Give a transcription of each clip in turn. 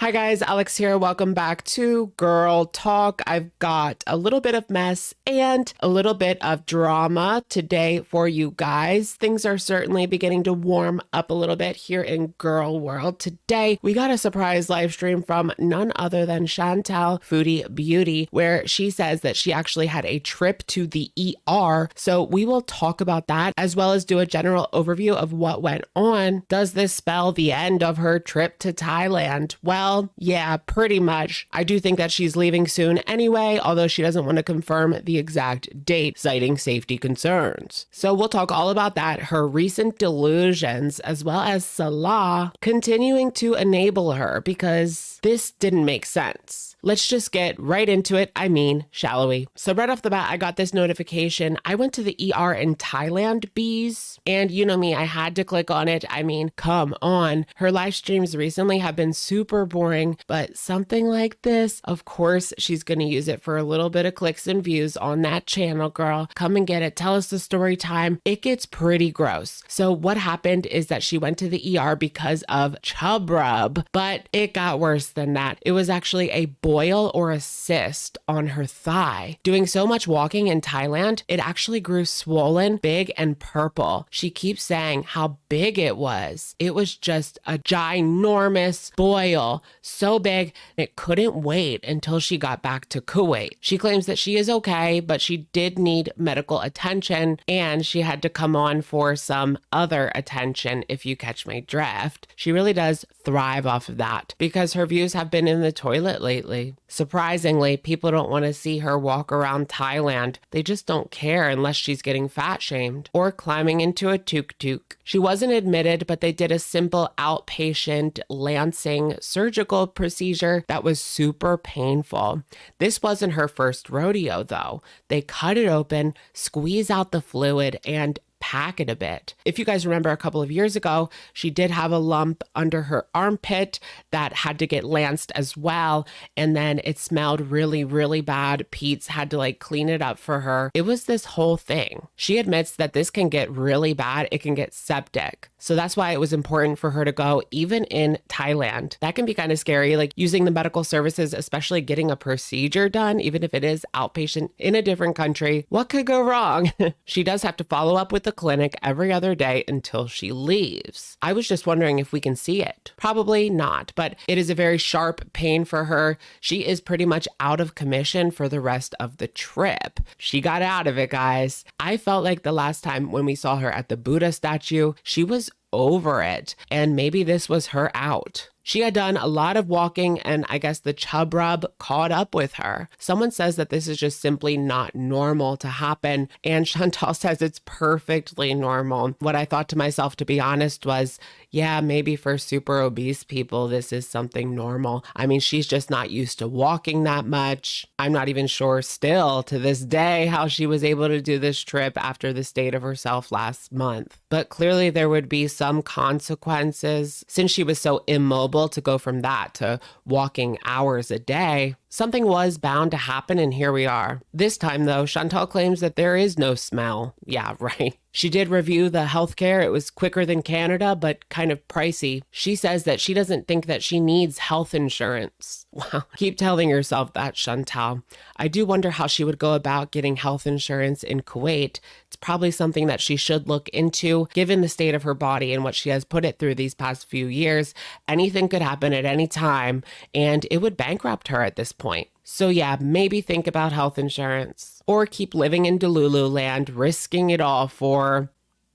Hi guys, Alex here. Welcome back to Girl Talk. I've got a little bit of mess and a little bit of drama today for you guys. Things are certainly beginning to warm up a little bit here in Girl World. Today, we got a surprise live stream from none other than Chantelle Foodie Beauty, where she says that she actually had a trip to the ER. So we will talk about that as well as do a general overview of what went on. Does this spell the end of her trip to Thailand? Well, yeah, pretty much. I do think that she's leaving soon anyway, although she doesn't want to confirm the exact date, citing safety concerns. So we'll talk all about that, her recent delusions, as well as Salah continuing to enable her because this didn't make sense. Let's just get right into it. Shall we? So right off the bat, I got this notification. I went to the ER in Thailand, bees. And you know me, I had to click on it. Come on. Her live streams recently have been super boring, but something like this, of course, she's going to use it for a little bit of clicks and views on that channel, girl. Come and get it. Tell us the story time. It gets pretty gross. So what happened is that she went to the ER because of chub rub, but it got worse than that. It was actually a boil or a cyst on her thigh. Doing so much walking in Thailand, it actually grew swollen, big, and purple. She keeps saying how big it was. It was just a ginormous boil, so big it couldn't wait until she got back to Kuwait. She claims that she is okay, but she did need medical attention and she had to come on for some other attention, if you catch my drift. She really does thrive off of that because her views have been in the toilet lately. Surprisingly, people don't want to see her walk around Thailand. They just don't care unless she's getting fat shamed or climbing into a tuk-tuk. She wasn't admitted, but they did a simple outpatient lancing surgical procedure that was super painful. This wasn't her first rodeo, though. They cut it open, squeeze out the fluid, and pack it a bit. If you guys remember a couple of years ago, she did have a lump under her armpit that had to get lanced as well. And then it smelled really, really bad. Pete's had to clean it up for her. It was this whole thing. She admits that this can get really bad. It can get septic. So that's why it was important for her to go even in Thailand. That can be kind of scary, using the medical services, especially getting a procedure done, even if it is outpatient in a different country. What could go wrong? She does have to follow up with the clinic every other day until she leaves. I was just wondering if we can see it. Probably not, but it is a very sharp pain for her. She is pretty much out of commission for the rest of the trip. She got out of it, guys. I felt like the last time when we saw her at the Buddha statue, she was over it, and maybe this was her out. She had done a lot of walking and I guess the chub rub caught up with her. Someone says that this is just simply not normal to happen, and Chantelle says it's perfectly normal. What I thought to myself, to be honest, was, yeah, maybe for super obese people, this is something normal. She's just not used to walking that much. I'm not even sure still to this day how she was able to do this trip after the state of herself last month. But clearly there would be some consequences since she was so immobile to go from that to walking hours a day. Something was bound to happen, and here we are. This time, though, Chantelle claims that there is no smell. Yeah, right. She did review the healthcare. It was quicker than Canada, but kind of pricey. She says that she doesn't think that she needs health insurance. Wow. Keep telling yourself that, Chantelle. I do wonder how she would go about getting health insurance in Kuwait. It's probably something that she should look into, given the state of her body and what she has put it through these past few years. Anything could happen at any time, and it would bankrupt her at this point. So yeah, maybe think about health insurance or keep living in Delulu land, risking it all for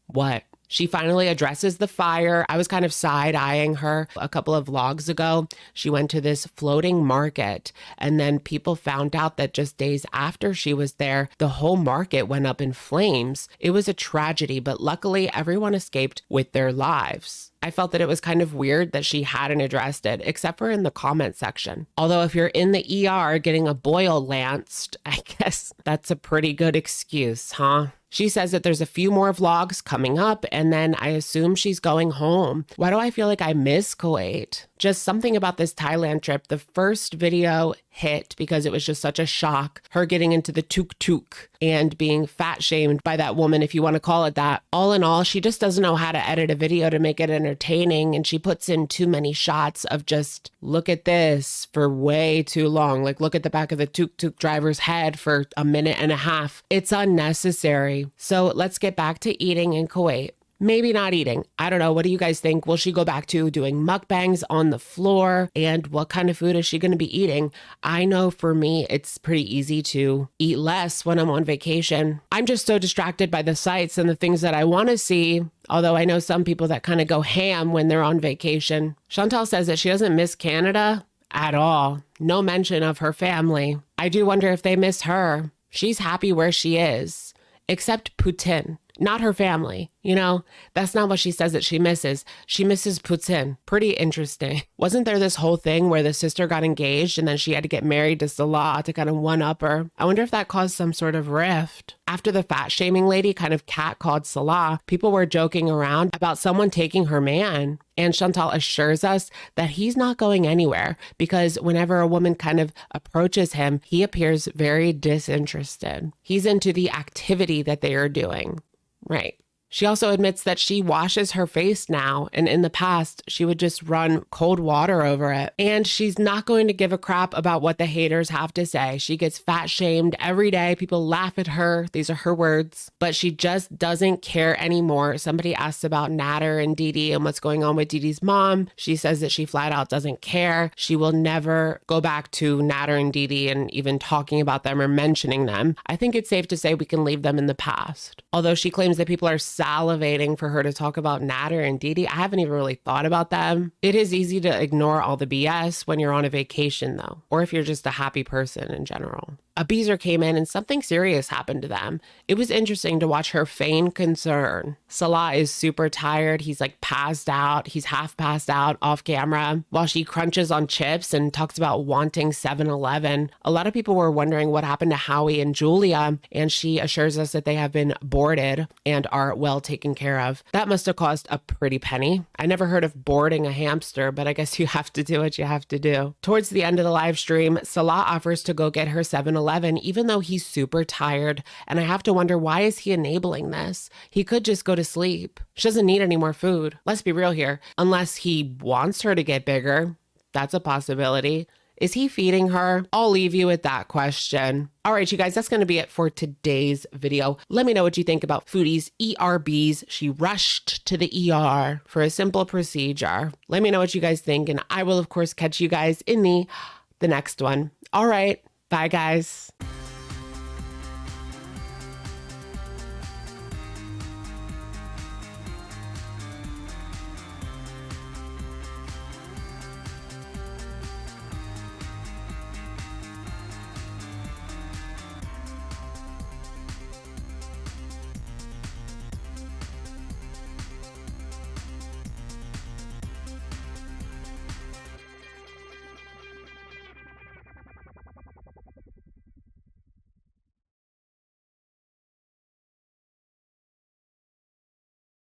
what? She finally addresses the fire. I was kind of side-eyeing her a couple of vlogs ago. She went to this floating market, and then people found out that just days after she was there, the whole market went up in flames. It was a tragedy, but luckily everyone escaped with their lives. I felt that it was kind of weird that she hadn't addressed it, except for in the comment section. Although if you're in the ER getting a boil lanced, I guess that's a pretty good excuse, huh? She says that there's a few more vlogs coming up, and then I assume she's going home. Why do I feel like I miss Kuwait? Just something about this Thailand trip. The first video hit because it was just such a shock. Her getting into the tuk-tuk and being fat shamed by that woman, if you want to call it that. All in all, she just doesn't know how to edit a video to make it entertaining. And she puts in too many shots of just look at this for way too long. Like look at the back of the tuk-tuk driver's head for a minute and a half. It's unnecessary. So let's get back to eating in Kuwait. Maybe not eating. I don't know. What do you guys think? Will she go back to doing mukbangs on the floor? And what kind of food is she going to be eating? I know for me, it's pretty easy to eat less when I'm on vacation. I'm just so distracted by the sights and the things that I want to see. Although I know some people that kind of go ham when they're on vacation. Chantelle says that she doesn't miss Canada at all. No mention of her family. I do wonder if they miss her. She's happy where she is, except Putin. Not her family. You know, that's not what she says that she misses. She misses Putin. Pretty interesting. Wasn't there this whole thing where the sister got engaged and then she had to get married to Salah to kind of one-up her? I wonder if that caused some sort of rift. After the fat shaming lady kind of catcalled Salah, people were joking around about someone taking her man. And Chantelle assures us that he's not going anywhere because whenever a woman kind of approaches him, he appears very disinterested. He's into the activity that they are doing. Right. She also admits that she washes her face now, and in the past, she would just run cold water over it. And she's not going to give a crap about what the haters have to say. She gets fat shamed every day. People laugh at her. These are her words. But she just doesn't care anymore. Somebody asks about Nader and Didi and what's going on with Didi's mom. She says that she flat out doesn't care. She will never go back to Nader and Didi and even talking about them or mentioning them. I think it's safe to say we can leave them in the past. Although she claims that people are salivating for her to talk about Nader and Didi. I haven't even really thought about them. It is easy to ignore all the BS when you're on a vacation though, or if you're just a happy person in general. Abizer came in and something serious happened to them. It was interesting to watch her feign concern. Salah is super tired. He's like passed out. He's half passed out off camera while she crunches on chips and talks about wanting 7-Eleven. A lot of people were wondering what happened to Howie and Julia, and she assures us that they have been boarded and are well taken care of. That must have cost a pretty penny. I never heard of boarding a hamster, but I guess you have to do what you have to do. Towards the end of the live stream, Salah offers to go get her 7-Eleven, even though he's super tired. And I have to wonder, why is he enabling this? He could just go to sleep. She doesn't need any more food. Let's be real here. Unless he wants her to get bigger. That's a possibility. Is he feeding her? I'll leave you with that question. All right, you guys, that's going to be it for today's video. Let me know what you think about Foodie's ERBs. She rushed to the ER for a simple procedure. Let me know what you guys think, and I will, of course, catch you guys in the next one. All right. Bye, guys.